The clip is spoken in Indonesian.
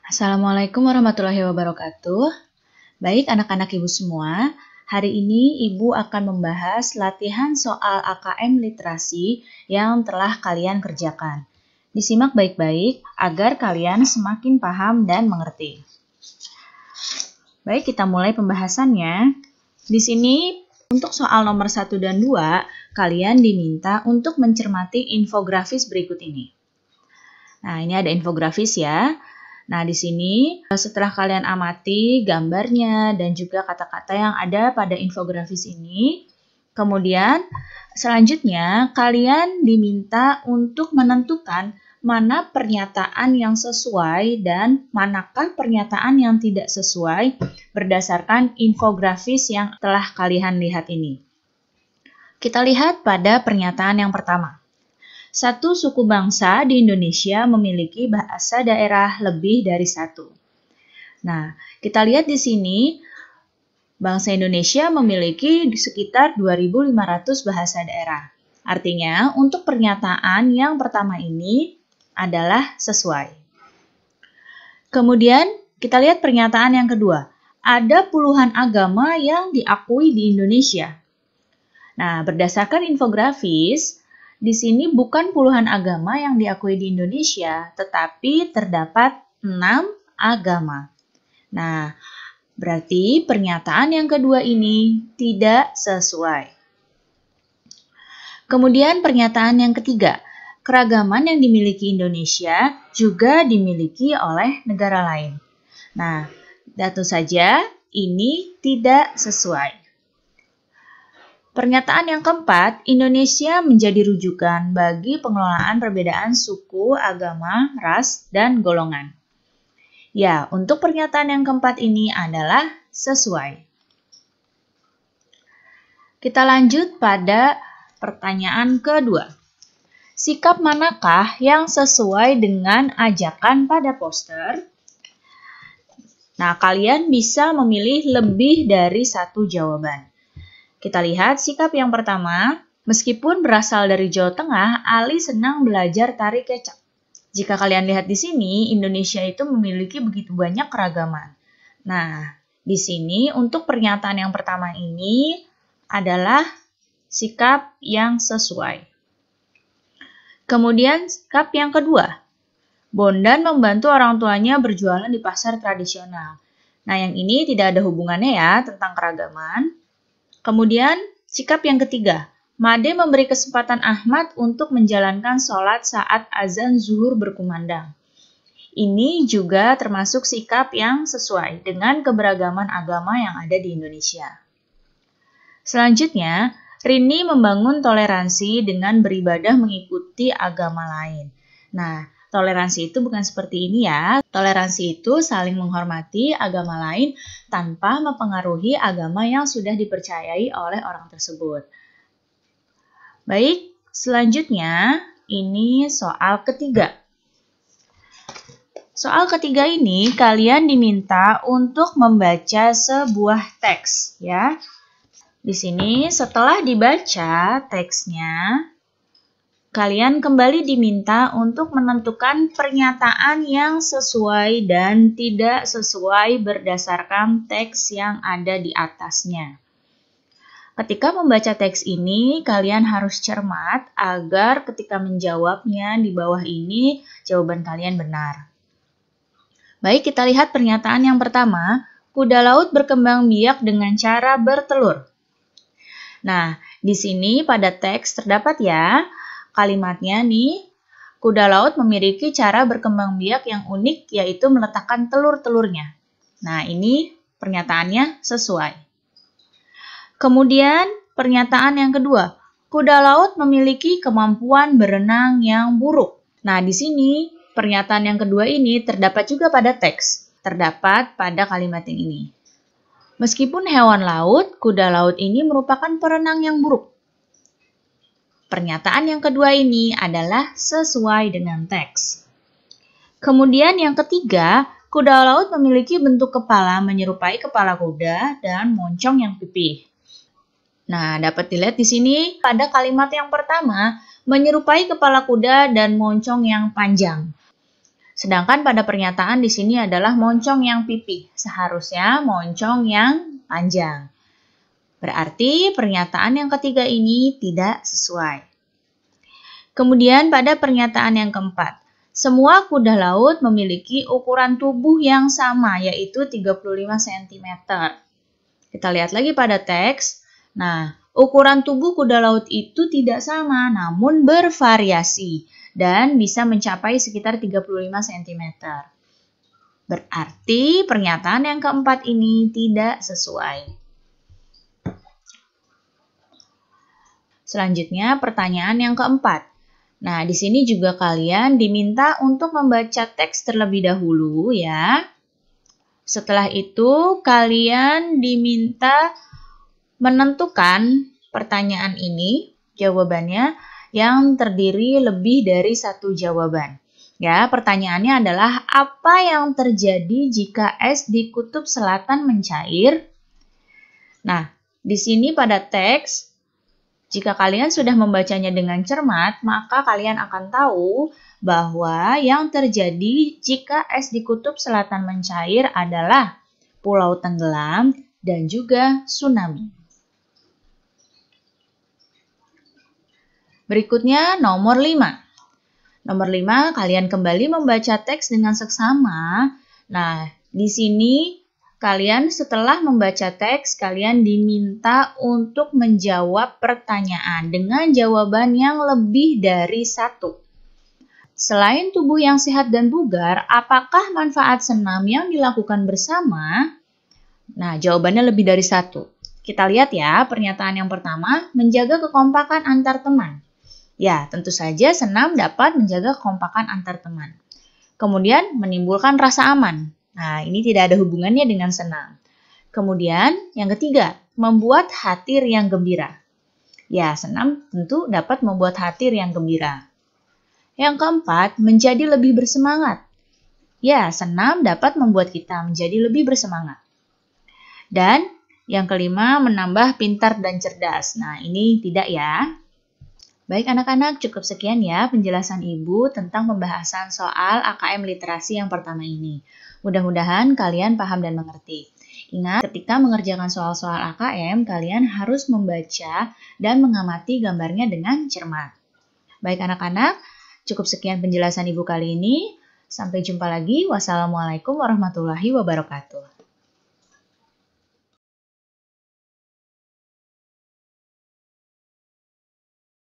Assalamualaikum warahmatullahi wabarakatuh. Baik anak-anak Ibu semua, hari ini Ibu akan membahas latihan soal AKM literasi yang telah kalian kerjakan. Disimak baik-baik agar kalian semakin paham dan mengerti. Baik, kita mulai pembahasannya. Di sini untuk soal nomor 1 dan 2, kalian diminta untuk mencermati infografis berikut ini. Nah, ini ada infografis ya. Nah, di sini setelah kalian amati gambarnya dan juga kata-kata yang ada pada infografis ini, kemudian selanjutnya kalian diminta untuk menentukan mana pernyataan yang sesuai dan manakah pernyataan yang tidak sesuai berdasarkan infografis yang telah kalian lihat ini. Kita lihat pada pernyataan yang pertama. Satu suku bangsa di Indonesia memiliki bahasa daerah lebih dari satu. Nah, kita lihat di sini, bangsa Indonesia memiliki sekitar 2.500 bahasa daerah. Artinya, untuk pernyataan yang pertama ini adalah sesuai. Kemudian, kita lihat pernyataan yang kedua. Ada puluhan agama yang diakui di Indonesia. Nah, berdasarkan infografis, di sini bukan puluhan agama yang diakui di Indonesia, tetapi terdapat 6 agama. Nah, berarti pernyataan yang kedua ini tidak sesuai. Kemudian pernyataan yang ketiga, keragaman yang dimiliki Indonesia juga dimiliki oleh negara lain. Nah, tentu saja ini tidak sesuai. Pernyataan yang keempat, Indonesia menjadi rujukan bagi pengelolaan perbedaan suku, agama, ras, dan golongan. Ya, untuk pernyataan yang keempat ini adalah sesuai. Kita lanjut pada pertanyaan kedua. Sikap manakah yang sesuai dengan ajakan pada poster? Nah, kalian bisa memilih lebih dari satu jawaban. Kita lihat sikap yang pertama, meskipun berasal dari Jawa Tengah, Ali senang belajar tari kecak. Jika kalian lihat di sini, Indonesia itu memiliki begitu banyak keragaman. Nah, di sini untuk pernyataan yang pertama ini adalah sikap yang sesuai. Kemudian sikap yang kedua, Bondan membantu orang tuanya berjualan di pasar tradisional. Nah, yang ini tidak ada hubungannya ya tentang keragaman. Kemudian, sikap yang ketiga, Made memberi kesempatan Ahmad untuk menjalankan sholat saat azan zuhur berkumandang. Ini juga termasuk sikap yang sesuai dengan keberagaman agama yang ada di Indonesia. Selanjutnya, Rini membangun toleransi dengan beribadah mengikuti agama lain. Nah, toleransi itu bukan seperti ini ya. Toleransi itu saling menghormati agama lain tanpa mempengaruhi agama yang sudah dipercayai oleh orang tersebut. Baik, selanjutnya ini soal ketiga. Soal ketiga ini kalian diminta untuk membaca sebuah teks ya. Di sini setelah dibaca teksnya, kalian kembali diminta untuk menentukan pernyataan yang sesuai dan tidak sesuai berdasarkan teks yang ada di atasnya. Ketika membaca teks ini, kalian harus cermat agar ketika menjawabnya di bawah ini, jawaban kalian benar. Baik, kita lihat pernyataan yang pertama, kuda laut berkembang biak dengan cara bertelur. Nah, di sini pada teks terdapat ya, kalimatnya nih, kuda laut memiliki cara berkembang biak yang unik yaitu meletakkan telur-telurnya. Nah, ini pernyataannya sesuai. Kemudian, pernyataan yang kedua, kuda laut memiliki kemampuan berenang yang buruk. Nah, di sini pernyataan yang kedua ini terdapat juga pada teks, terdapat pada kalimat yang ini. Meskipun hewan laut, kuda laut ini merupakan perenang yang buruk. Pernyataan yang kedua ini adalah sesuai dengan teks. Kemudian yang ketiga, kuda laut memiliki bentuk kepala menyerupai kepala kuda dan moncong yang pipih. Nah, dapat dilihat di sini pada kalimat yang pertama, menyerupai kepala kuda dan moncong yang panjang. Sedangkan pada pernyataan di sini adalah moncong yang pipih, seharusnya moncong yang panjang. Berarti pernyataan yang ketiga ini tidak sesuai. Kemudian pada pernyataan yang keempat, semua kuda laut memiliki ukuran tubuh yang sama, yaitu 35 cm. Kita lihat lagi pada teks. Nah, ukuran tubuh kuda laut itu tidak sama, namun bervariasi dan bisa mencapai sekitar 35 cm. Berarti pernyataan yang keempat ini tidak sesuai. Selanjutnya pertanyaan yang keempat. Nah, di sini juga kalian diminta untuk membaca teks terlebih dahulu ya. Setelah itu, kalian diminta menentukan pertanyaan ini, jawabannya yang terdiri lebih dari satu jawaban. Ya, pertanyaannya adalah apa yang terjadi jika es di kutub selatan mencair? Nah, di sini pada teks, jika kalian sudah membacanya dengan cermat, maka kalian akan tahu bahwa yang terjadi jika es di kutub selatan mencair adalah pulau tenggelam dan juga tsunami. Berikutnya nomor 5. Nomor 5, kalian kembali membaca teks dengan seksama. Nah, di sini kalian setelah membaca teks, kalian diminta untuk menjawab pertanyaan dengan jawaban yang lebih dari satu. Selain tubuh yang sehat dan bugar, apakah manfaat senam yang dilakukan bersama? Nah, jawabannya lebih dari satu. Kita lihat ya, pernyataan yang pertama, menjaga kekompakan antar teman. Ya, tentu saja senam dapat menjaga kekompakan antar teman. Kemudian, menimbulkan rasa aman. Nah, ini tidak ada hubungannya dengan senam. Kemudian, yang ketiga, membuat hati riang gembira. Ya, senam tentu dapat membuat hati riang gembira. Yang keempat, menjadi lebih bersemangat. Ya, senam dapat membuat kita menjadi lebih bersemangat. Dan yang kelima, menambah pintar dan cerdas. Nah, ini tidak ya. Baik anak-anak, cukup sekian ya penjelasan Ibu tentang pembahasan soal AKM literasi yang pertama ini. Mudah-mudahan kalian paham dan mengerti. Ingat, ketika mengerjakan soal-soal AKM, kalian harus membaca dan mengamati gambarnya dengan cermat. Baik anak-anak, cukup sekian penjelasan Ibu kali ini. Sampai jumpa lagi. Wassalamualaikum warahmatullahi wabarakatuh.